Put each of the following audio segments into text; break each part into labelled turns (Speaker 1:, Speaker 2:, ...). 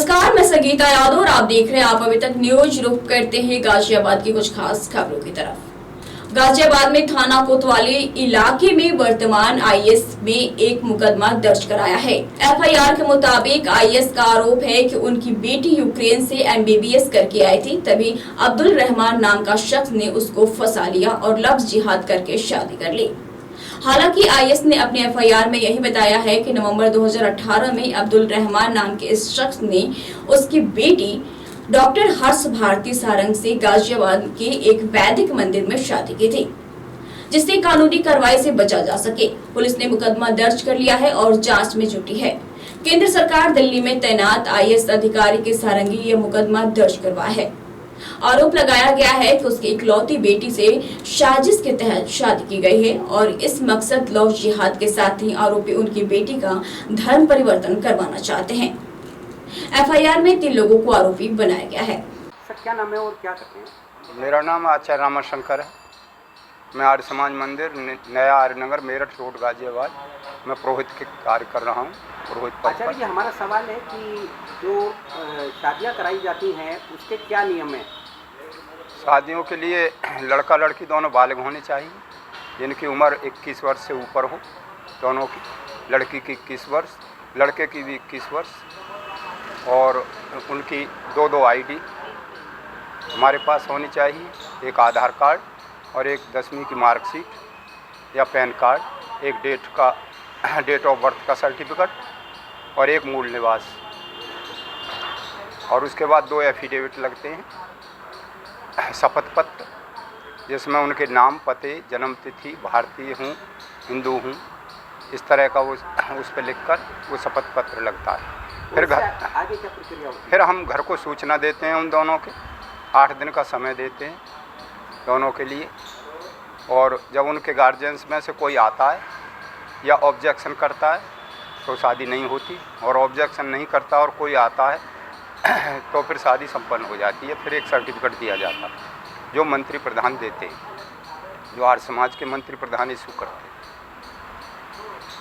Speaker 1: नमस्कार, मैं संगीता यादव और आप देख रहे हैं आप अभी तक न्यूज। रुक करते हैं गाजियाबाद की कुछ खास खबरों की तरफ। गाजियाबाद में थाना कोतवाली इलाके में वर्तमान आईएएस में एक मुकदमा दर्ज कराया है। एफआईआर के मुताबिक आईएएस का आरोप है कि उनकी बेटी यूक्रेन से एमबीबीएस करके आई थी, तभी अब्दुल रहमान नाम का शख्स ने उसको फंसा लिया और लफ्ज जिहाद करके शादी कर ली। हालांकि आईएएस ने अपने एफआईआर में यही बताया है कि नवंबर 2018 में अब्दुल रहमान नाम के इस शख्स ने उसकी बेटी डॉक्टर हर्ष भारती सारंग से गाजियाबाद के एक वैदिक मंदिर में शादी की थी, जिससे कानूनी कार्रवाई से बचा जा सके। पुलिस ने मुकदमा दर्ज कर लिया है और जांच में जुटी है। केंद्र सरकार दिल्ली में तैनात आईएएस अधिकारी के सारंगी ये मुकदमा दर्ज करवाया है। आरोप लगाया गया है कि उसकी इकलौती बेटी से साजिश के तहत शादी की गई है और इस मकसद लव जिहाद के साथ ही आरोपी उनकी बेटी का धर्म परिवर्तन करवाना चाहते हैं। एफआईआर में 3 लोगों को आरोपी बनाया गया है।
Speaker 2: सर, क्या नाम है और क्या करते हैं?
Speaker 3: मेरा नाम आचार्य रामाशंकर है। मैं आर्य समाज मंदिर नया आर्यनगर मेरठ रोड गाजियाबाद में पुरोहित के कार्य कर रहा हूँ। पुरोहित
Speaker 2: आचार्य जी, हमारा सवाल है कि जो शादियाँ कराई जाती हैं उसके क्या नियम हैं?
Speaker 3: शादियों के लिए लड़का लड़की दोनों बालिग होने चाहिए, जिनकी उम्र 21 वर्ष से ऊपर हो। दोनों की, लड़की की 21 वर्ष, लड़के की भी 21 वर्ष, और उनकी 2 आईडी हमारे पास होनी चाहिए। एक आधार कार्ड और एक 10वीं की मार्कशीट या पैन कार्ड, एक डेट ऑफ बर्थ का सर्टिफिकेट और एक मूल निवास। और उसके बाद 2 एफिडेविट लगते हैं, शपथ पत्र, जिसमें उनके नाम, पते, जन्म तिथि, भारतीय हूँ, हिंदू हूँ, इस तरह का वो उस पर लिखकर वो शपथ पत्र लगता है। फिर
Speaker 2: आगे क्या प्रक्रिया होती है?
Speaker 3: फिर हम घर को सूचना देते हैं, उन दोनों के 8 दिन का समय देते हैं दोनों के लिए। और जब उनके गार्जियंस में से कोई आता है या ऑब्जेक्शन करता है तो शादी नहीं होती, और ऑब्जेक्शन नहीं करता और कोई आता है तो फिर शादी संपन्न हो जाती है। फिर एक सर्टिफिकेट दिया जाता है जो मंत्री प्रधान देते हैं, जो आर्य समाज के मंत्री प्रधान इशू करते हैं।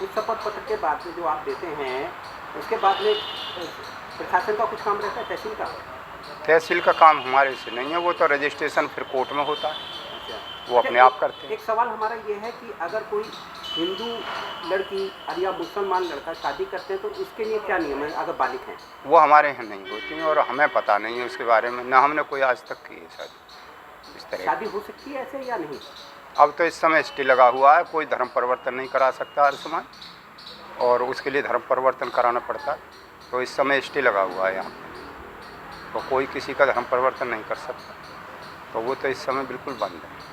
Speaker 2: उस शपथ पत्र के बाद में जो आप देते हैं, उसके बाद में प्रशासन का कुछ काम रहता है, तहसील का?
Speaker 3: तहसील का काम हमारे से नहीं है, वो तो रजिस्ट्रेशन फिर कोर्ट में होता है। वो अपने आप करते हैं।
Speaker 2: एक सवाल हमारा ये है कि अगर कोई हिंदू लड़की या मुसलमान लड़का शादी करते हैं तो उसके लिए क्या नियम है अगर बालिग हैं?
Speaker 3: वो हमारे यहाँ नहीं होती और हमें पता नहीं है उसके बारे में, ना हमने कोई आज तक की है शादी इस तरह।
Speaker 2: शादी हो सकती है ऐसे या नहीं?
Speaker 3: अब तो इस समय स्टे लगा हुआ है, कोई धर्म परिवर्तन नहीं करा सकता आर्य समाज, और उसके लिए धर्म परिवर्तन कराना पड़ता है। तो इस समय स्टे लगा हुआ है यहाँ पर, तो कोई किसी का धर्म परिवर्तन नहीं कर सकता, तो वो तो इस समय बिल्कुल बंद है।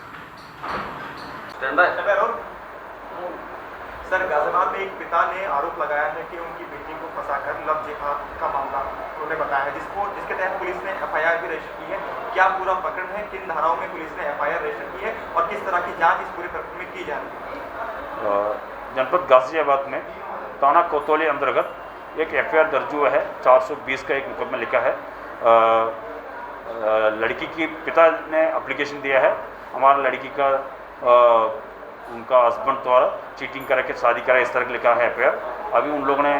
Speaker 4: सर, गाजियाबाद में एक पिता ने आरोप लगाया है कि उनकी बेटी को फंसाकर लव जिहाद का मामला उन्होंने बताया है, जिसके तहत पुलिस ने एफआईआर भी रजिस्टर की है। क्या पूरा प्रकरण है, किन धाराओं में पुलिस ने एफआईआर रजिस्टर की है और किस तरह की जांच इस पूरे प्रकरण में की जा रही है?
Speaker 5: जनपद गाजियाबाद में थाना कोतवाली अंतर्गत एक एफआईआर दर्ज हुआ है। 420 का एक मुकदमा लिखा है। लड़की की पिता ने एप्लीकेशन दिया है, हमारा लड़की का उनका हस्बैंड द्वारा चीटिंग करके शादी करा, इस तरह का लिखा है एफआईआर। अभी उन लोगों ने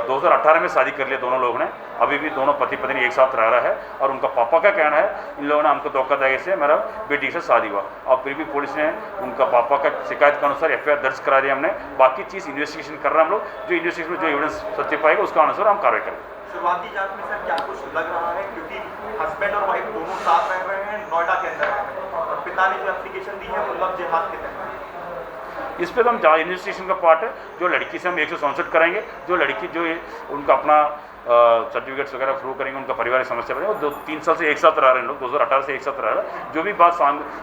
Speaker 5: 2018 में शादी कर लिया दोनों लोगों ने। अभी भी दोनों पति पत्नी एक साथ रह रहा है और उनका पापा का कहना है इन लोगों ने हमको धोखाधड़ी से मेरा बेटी से शादी हुआ। और फिर भी पुलिस ने उनका पापा का शिकायत के अनुसार एफआईआर दर्ज करा दिया हमने। बाकी चीज़ इन्वेस्टिगेशन कर रहे हैं हम लोग, जो इन्वेस्टिगेशन में जो एविडेंस सत्य पाएगा उसका अनुसार हम कार्रवाई करेंगे।
Speaker 4: शुरुआती जांच में सर क्या कुछ लग रहा है, क्योंकि हस्बैंड और वाइफ दोनों साथ रह रहे हैं, नोएडा के अंदर, और पिता ने जो एप्लीकेशन दी है वो लव जिहाद के तहत।
Speaker 5: इस पर हम इन्वेस्टिगेशन का पार्ट है, जो लड़की से हम 164 करेंगे, जो लड़की जो उनका अपना सर्टिफिकेट्स वगैरह प्रूव करेंगे, उनका पारिवारिक समस्या बनेगा। वो 2-3 साल से एक साथ रह रहे हैं लोग, 2018 से एक साथ रह रहे हैं। जो भी बात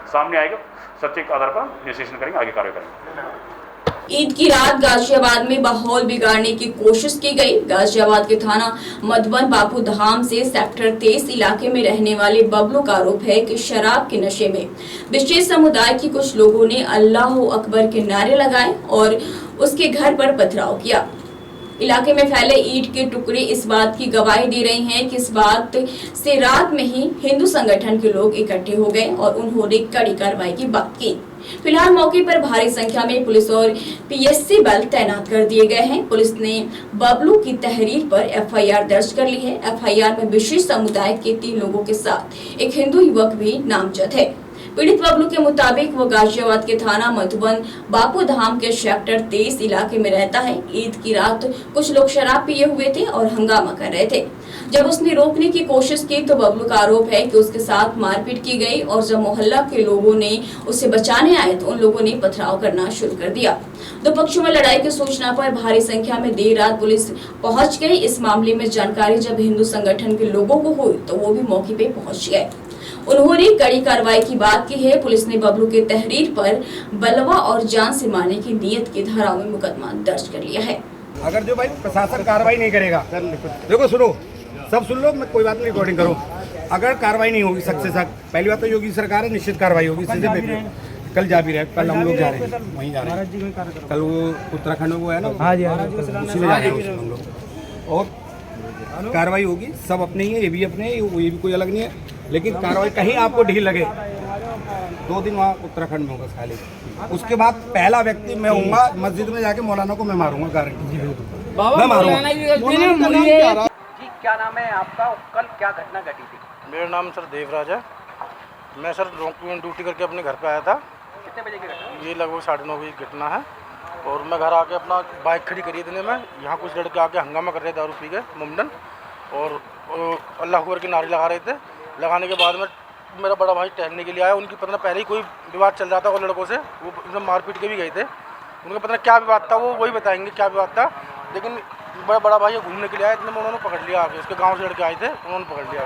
Speaker 5: सामने आएगा सत्य के आधार पर इन्वेस्टिगेशन करेंगे, आगे कार्य करेंगे।
Speaker 1: ईद की रात गाजियाबाद में माहौल बिगाड़ने की कोशिश की गई। गाजियाबाद के थाना मधुबन बापू धाम से सेक्टर 23 इलाके में रहने वाले बबलू का आरोप है कि शराब के नशे में विशेष समुदाय के कुछ लोगों ने अल्लाह अकबर के नारे लगाए और उसके घर पर पथराव किया। इलाके में फैले ईंट के टुकड़े इस बात की गवाही दे रहे हैं कि इस बात से रात में ही हिंदू संगठन के लोग इकट्ठे हो गए और उन्होंने कड़ी कार्रवाई की बात की। फिलहाल मौके पर भारी संख्या में पुलिस और पीएससी बल तैनात कर दिए गए हैं। पुलिस ने बबलू की तहरीर पर एफआईआर दर्ज कर ली है। एफआईआर में विशेष समुदाय के 3 लोगों के साथ एक हिंदू युवक भी नामजद है। पीड़ित बबलू के मुताबिक वो गाजियाबाद के थाना मधुबन बापू धाम के सेक्टर 23 इलाके में रहता है। ईद की रात कुछ लोग शराब पिए हुए थे और हंगामा कर रहे थे। जब उसने रोकने की कोशिश की तो बबलू का आरोप है कि उसके साथ मारपीट की गई और जब मोहल्ला के लोगों ने उसे बचाने आए तो उन लोगों ने पथराव करना शुरू कर दिया। दो पक्षों में लड़ाई की सूचना पर भारी संख्या में देर रात पुलिस पहुंच गई। इस मामले में जानकारी जब हिंदू संगठन के लोगों को हुई तो वो भी मौके पे पहुंच गए। उन्होंने कड़ी कार्रवाई की बात की है। पुलिस ने बबलू के तहरीर पर बलवा और जान से मारने की नीयत की धाराओं में मुकदमा दर्ज कर लिया है।
Speaker 6: अगर जो भाई प्रशासन कार्रवाई नहीं करेगा, देखो सुनो, सब सुन लो, मैं कोई बात नहीं, रिकॉर्डिंग करो। अगर कार्रवाई नहीं होगी सख्त से सख्त, पहली बात तो योगी सरकार है, निश्चित कार्रवाई होगी। सीधे कल जा भी रहे, कल हम लोग जा रहे हैं, वहीं जा रहे हैं। कल वो उत्तराखंड में वो है ना, उसी में जा रहे हैं हम लोग। और कार्रवाई होगी, सब अपने ही है, ये भी अपने, ये भी कोई अलग नहीं है। लेकिन कार्रवाई कहीं आपको ढील लगे, 2 दिन वहाँ उत्तराखंड में होगा खाली। उसके बाद पहला व्यक्ति मैं हूँगा, मस्जिद में जाके मौलाना को मैं मारूंगा, गारंटी मैं मारूंगा।
Speaker 2: जी क्या नाम है आपका, कल क्या घटना घटी थी?
Speaker 7: मेरा नाम सर देवराज है। मैं सर ड्यूटी करके अपने घर पे आया था।
Speaker 2: कितने बजे की घटना?
Speaker 7: ये लगभग 9:30 बजे की घटना है। और मैं घर आके अपना बाइक खड़ी करी इतने में यहाँ कुछ लड़के आके हंगामा कर रहे थे, दारू पी के मुमडन, और अल्लाह अकबर के नारे लगा रहे थे। लगाने के बाद में मेरा बड़ा भाई टहलने के लिए आया। उनकी पता पहले ही कोई विवाद चल रहा था और लड़कों से, वो एकदम मारपीट के भी गए थे। उनका पता क्या विवाद था, वो वही बताएंगे क्या विवाद था। लेकिन बड़ा भाई घूमने के लिए आया, इतने में उन्होंने पकड़ लिया आके। उसके गांव से लड़के आए थे, उन्होंने पकड़ लिया,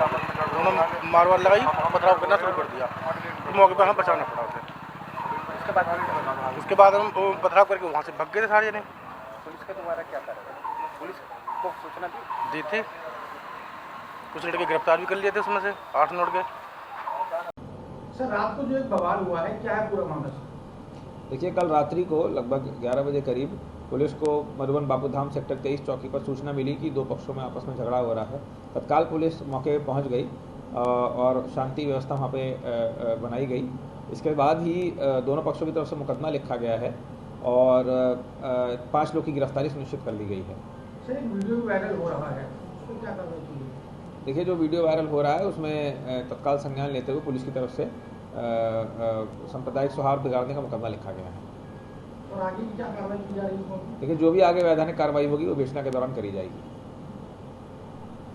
Speaker 7: उन्होंने मार लगाई, पथराव करना शुरू कर दिया। तो मौके पर हमें बचाना पड़ा उसे। उसके बाद हम पथराव करके वहाँ से भाग गए थे सारे जने।
Speaker 2: पुलिस का तुम्हारा क्या कार्रवाई? पुलिस को सूचना
Speaker 7: दी थी, कुछ लड़के गिरफ्तार भी कर लिए थे, उसमें से 8 लड़के।
Speaker 2: सर रात को जो एक बवाल हुआ है, क्या है पूरा मामला?
Speaker 8: देखिए, कल रात्रि को लगभग 11 बजे करीब पुलिस को मधुबन बापू धाम सेक्टर 23 चौकी पर सूचना मिली कि 2 पक्षों में आपस में झगड़ा हो रहा है। तत्काल पुलिस मौके पर पहुंच गई और शांति व्यवस्था वहां पे बनाई गई। इसके बाद ही दोनों पक्षों की तरफ से मुकदमा लिखा गया है और 5 लोग की गिरफ्तारी सुनिश्चित कर ली गई है।
Speaker 2: सर एक वीडियो वायरल हो रहा है, उसको क्या करना चाहिए?
Speaker 8: देखिए, जो वीडियो वायरल हो रहा है उसमें तत्काल संज्ञान लेते हुए पुलिस की तरफ से सांप्रदायिक सौहार्द बिगाड़ने का मुकदमा लिखा गया है।
Speaker 2: और आगे की क्या कार्रवाई की जा रही है?
Speaker 8: देखिए, जो भी आगे वैधानिक कार्रवाई होगी वो बेचना के दौरान करी जाएगी।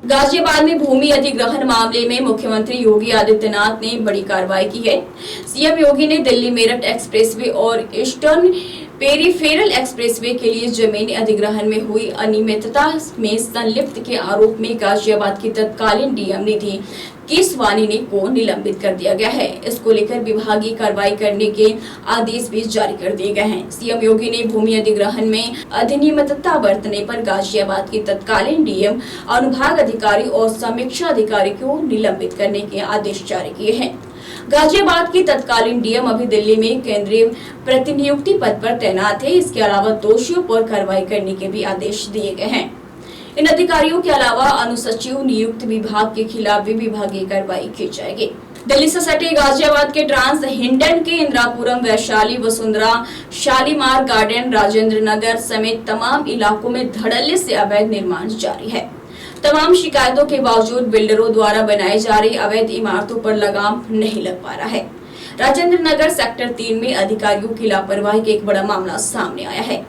Speaker 1: गाजियाबाद में भूमि अधिग्रहण मामले में मुख्यमंत्री योगी आदित्यनाथ ने बड़ी कार्रवाई की है। सीएम योगी ने दिल्ली मेरठ एक्सप्रेसवे और ईस्टर्न पेरिफेरल एक्सप्रेसवे के लिए जमीनी अधिग्रहण में हुई अनियमितता में संलिप्त के आरोप में गाजियाबाद की तत्कालीन डीएम निधि केसवानी ने को निलंबित कर दिया गया है। इसको लेकर विभागीय कार्रवाई करने के आदेश भी जारी कर दिए गए हैं। सीएम योगी ने भूमि अधिग्रहण में अनियमितता बरतने पर गाजियाबाद की तत्कालीन डीएम, अनुभाग अधिकारी और समीक्षा अधिकारी को निलंबित करने के आदेश जारी किए हैं। गाजियाबाद की तत्कालीन डीएम अभी दिल्ली में केंद्रीय प्रतिनियुक्ति पद पर तैनात है। इसके अलावा दोषियों पर कार्रवाई करने के भी आदेश दिए गए हैं। इन अधिकारियों के अलावा अनुसचिव नियुक्त विभाग के खिलाफ भी विभागीय कार्रवाई की जाएगी। दिल्ली से सटे गाजियाबाद के ट्रांस हिंडन के इंदिरापुरम, वैशाली, वसुंधरा, शालीमार गार्डन, राजेंद्र नगर समेत तमाम इलाकों में धड़ल्ले से अवैध निर्माण जारी है। तमाम शिकायतों के बावजूद बिल्डरों द्वारा बनाई जा रही अवैध इमारतों पर लगाम नहीं लग पा रहा है। राजेंद्र नगर सेक्टर 3 में अधिकारियों की लापरवाही का एक बड़ा मामला सामने आया है,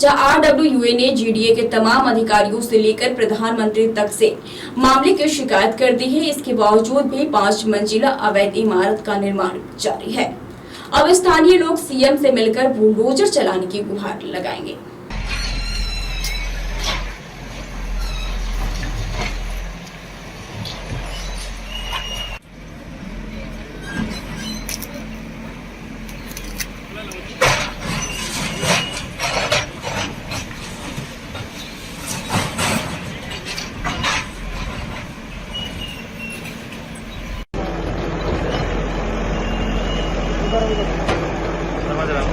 Speaker 1: जहां RWA ने GDA के तमाम अधिकारियों से लेकर प्रधानमंत्री तक से मामले की शिकायत कर दी है। इसके बावजूद भी 5 मंजिला अवैध इमारत का निर्माण जारी है। अब स्थानीय लोग सीएम से मिलकर बुलडोजर चलाने की गुहार लगाएंगे।
Speaker 7: समझ रहा हूँ।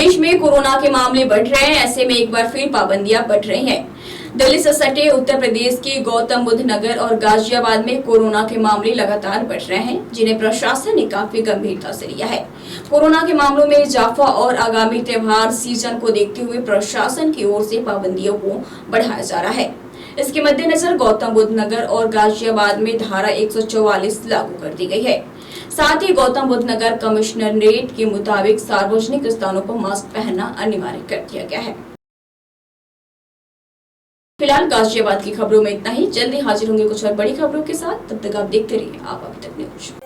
Speaker 1: देश में कोरोना के मामले बढ़ रहे हैं, ऐसे में एक बार फिर पाबंदियां बढ़ रही हैं। दिल्ली से सटे उत्तर प्रदेश के गौतम बुद्ध नगर और गाजियाबाद में कोरोना के मामले लगातार बढ़ रहे हैं, जिन्हें प्रशासन ने काफी गंभीरता से लिया है। कोरोना के मामलों में इजाफा और आगामी त्योहार सीजन को देखते हुए प्रशासन की ओर से पाबंदियों को बढ़ाया जा रहा है। इसके मद्देनजर गौतम बुद्ध नगर और गाजियाबाद में धारा 144 लागू कर दी गई है। साथ ही गौतम बुद्ध नगर कमिश्नरेट के मुताबिक सार्वजनिक स्थानों पर मास्क पहनना अनिवार्य कर दिया गया है। फिलहाल गाजियाबाद की खबरों में इतना ही। जल्दी हाजिर होंगे कुछ और बड़ी खबरों के साथ। तब तक आप देखते रहिए आप अभी तक न्यूज।